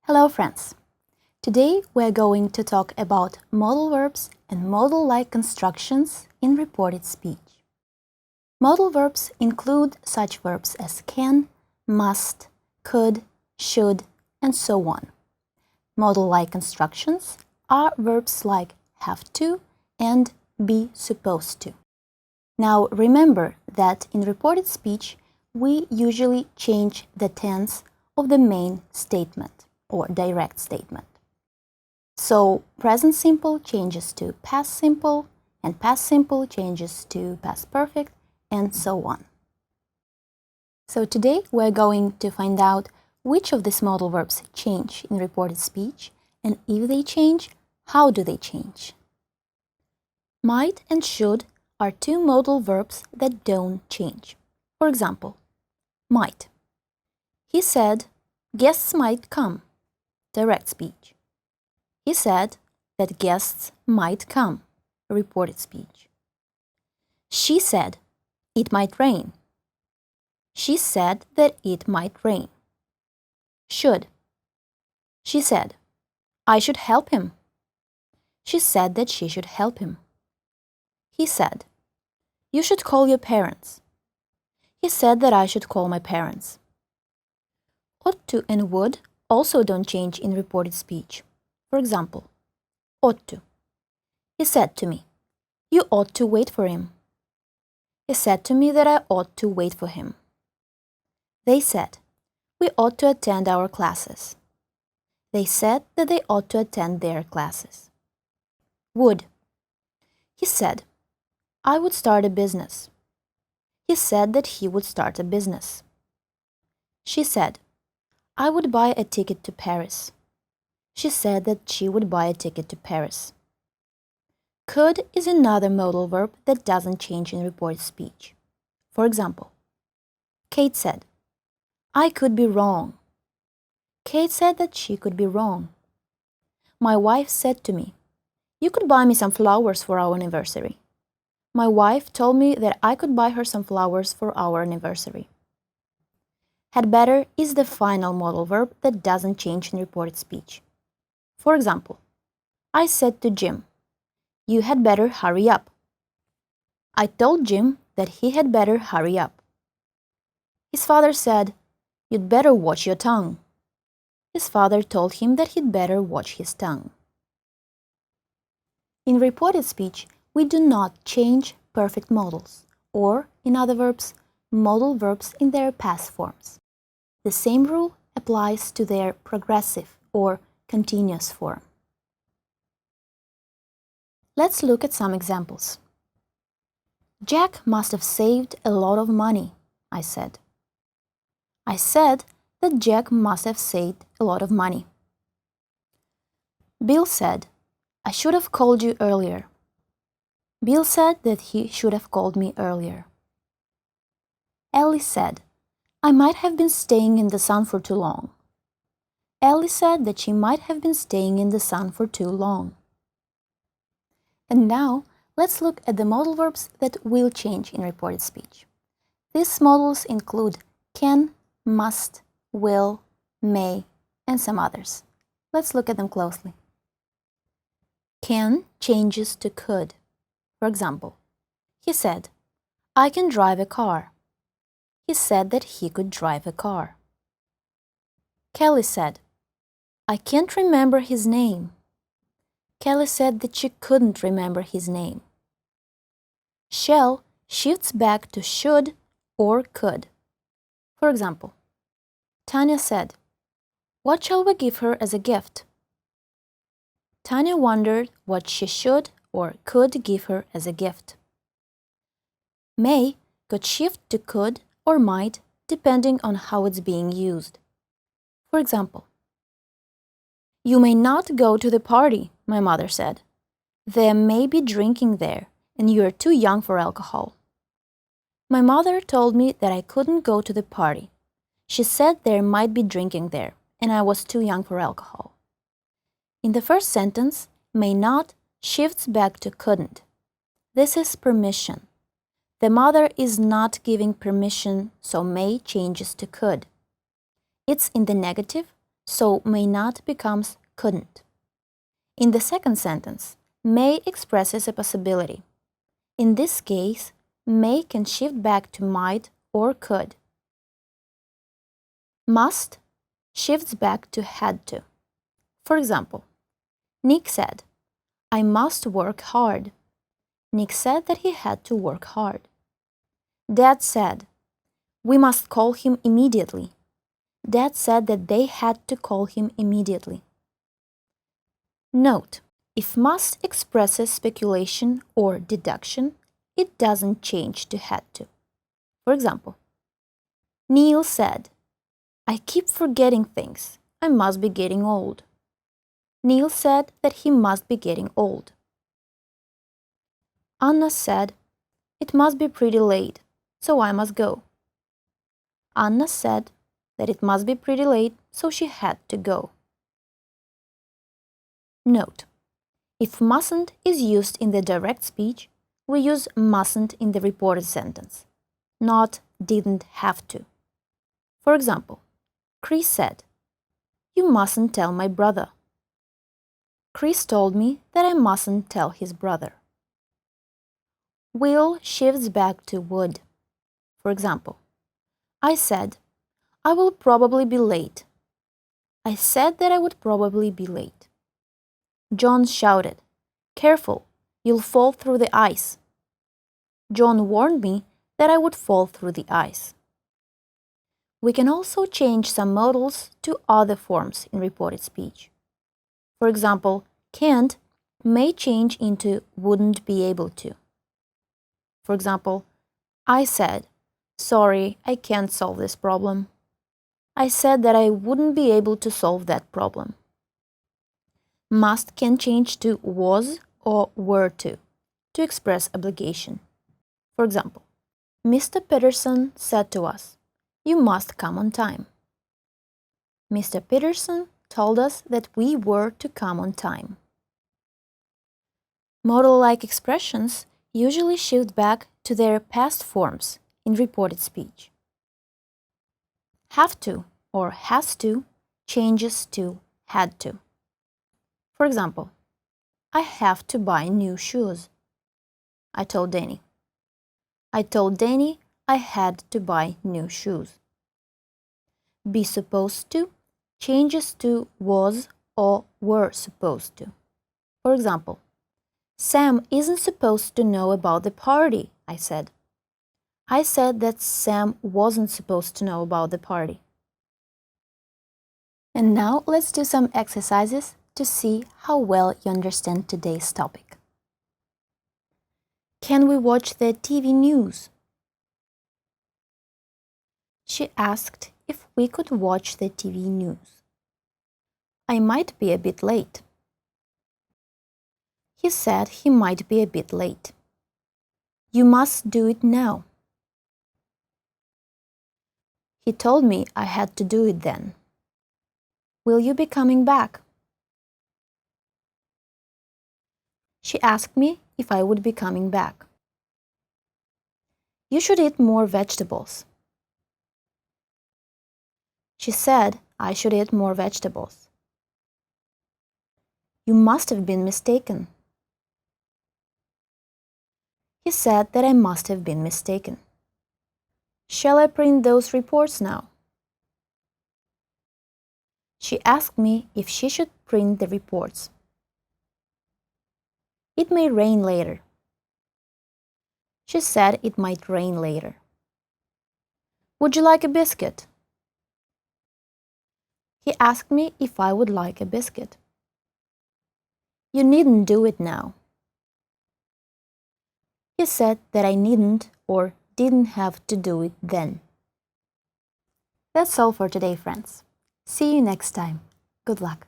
Hello friends! Today we are going to talk about modal verbs and modal-like constructions in reported speech. Modal verbs include such verbs as can, must, could, should, and so on. Modal-like constructions are verbs like have to and be supposed to. Now remember that in reported speech we usually change the tense of the main statement or direct statement. So present simple changes to past simple, and past simple changes to past perfect, and so on. So today we're going to find out which of these modal verbs change in reported speech, and if they change, how do they change? Might and should are two modal verbs that don't change. For example, might. He said, guests might come. Direct speech. He said that guests might come. Reported speech. She said it might rain. She said that it might rain. Should. She said, I should help him. She said that she should help him. He said, you should call your parents. He said that I should call my parents. Ought to and would also don't change in reported speech. For example, ought to. He said to me, you ought to wait for him. He said to me that I ought to wait for him. They said, we ought to attend our classes. They said that they ought to attend their classes. Would. He said, I would start a business. He said that he would start a business. She said, I would buy a ticket to Paris. She said that she would buy a ticket to Paris. Could is another modal verb that doesn't change in reported speech. For example, Kate said, I could be wrong. Kate said that she could be wrong. My wife said to me, you could buy me some flowers for our anniversary. My wife told me that I could buy her some flowers for our anniversary. Had better is the final modal verb that doesn't change in reported speech. For example, I said to Jim, you had better hurry up. I told Jim that he had better hurry up. His father said, you'd better watch your tongue. His father told him that he'd better watch his tongue. In reported speech, we do not change perfect modals, or, in other words, modal verbs in their past forms. The same rule applies to their progressive or continuous form. Let's look at some examples. Jack must have saved a lot of money, I said. I said that Jack must have saved a lot of money. Bill said, I should have called you earlier. Bill said that he should have called me earlier. Ellie said, I might have been staying in the sun for too long. Ellie said that she might have been staying in the sun for too long. And now, let's look at the modal verbs that will change in reported speech. These modals include can, must, will, may, and some others. Let's look at them closely. Can changes to could. For example, he said, I can drive a car. He said that he could drive a car. Kelly said, I can't remember his name. Kelly said that she couldn't remember his name. Shall shifts back to should or could. For example, Tanya said, what shall we give her as a gift? Tanya wondered what she should or could give her as a gift. May could shift to could or might depending on how it's being used. For example, you may not go to the party, my mother said. There may be drinking there, and you are too young for alcohol. My mother told me that I couldn't go to the party. She said there might be drinking there, and I was too young for alcohol. In the first sentence, may not shifts back to couldn't. This is permission. The mother is not giving permission, so may changes to could. It's in the negative, so may not becomes couldn't. In the second sentence, may expresses a possibility. In this case, may can shift back to might or could. Must shifts back to had to. For example, Nick said, I must work hard. Nick said that he had to work hard. Dad said, we must call him immediately. Dad said that they had to call him immediately. Note, if must expresses speculation or deduction, it doesn't change to had to. For example, Neil said, I keep forgetting things. I must be getting old. Neil said that he must be getting old. Anna said, it must be pretty late, so I must go. Anna said that it must be pretty late, so she had to go. Note, if mustn't is used in the direct speech, we use mustn't in the reported sentence, not didn't have to. For example, Chris said, you mustn't tell my brother. Chris told me that I mustn't tell his brother. Will shifts back to would. For example, I said, I will probably be late. I said that I would probably be late. John shouted, careful, you'll fall through the ice. John warned me that I would fall through the ice. We can also change some modals to other forms in reported speech. For example, can't may change into wouldn't be able to. For example, I said, sorry, I can't solve this problem. I said that I wouldn't be able to solve that problem. Must can change to was or were to express obligation. For example, Mr. Peterson said to us, you must come on time. Mr. Peterson told us that we were to come on time. Modal-like expressions usually shift back to their past forms in reported speech. Have to or has to changes to had to. For example, I have to buy new shoes. I told Danny. I told Danny I had to buy new shoes. Be supposed to changes to was or were supposed to. For example, Sam isn't supposed to know about the party, I said. I said that Sam wasn't supposed to know about the party. And now let's do some exercises to see how well you understand today's topic. Can we watch the TV news? She asked if we could watch the TV news. I might be a bit late. He said he might be a bit late. You must do it now. He told me I had to do it then. Will you be coming back? She asked me if I would be coming back. You should eat more vegetables. She said I should eat more vegetables. You must have been mistaken. He said that I must have been mistaken. Shall I print those reports now? She asked me if she should print the reports. It may rain later. She said it might rain later. Would you like a biscuit? He asked me if I would like a biscuit. You needn't do it now. He said that I needn't or didn't have to do it then. That's all for today, friends. See you next time. Good luck.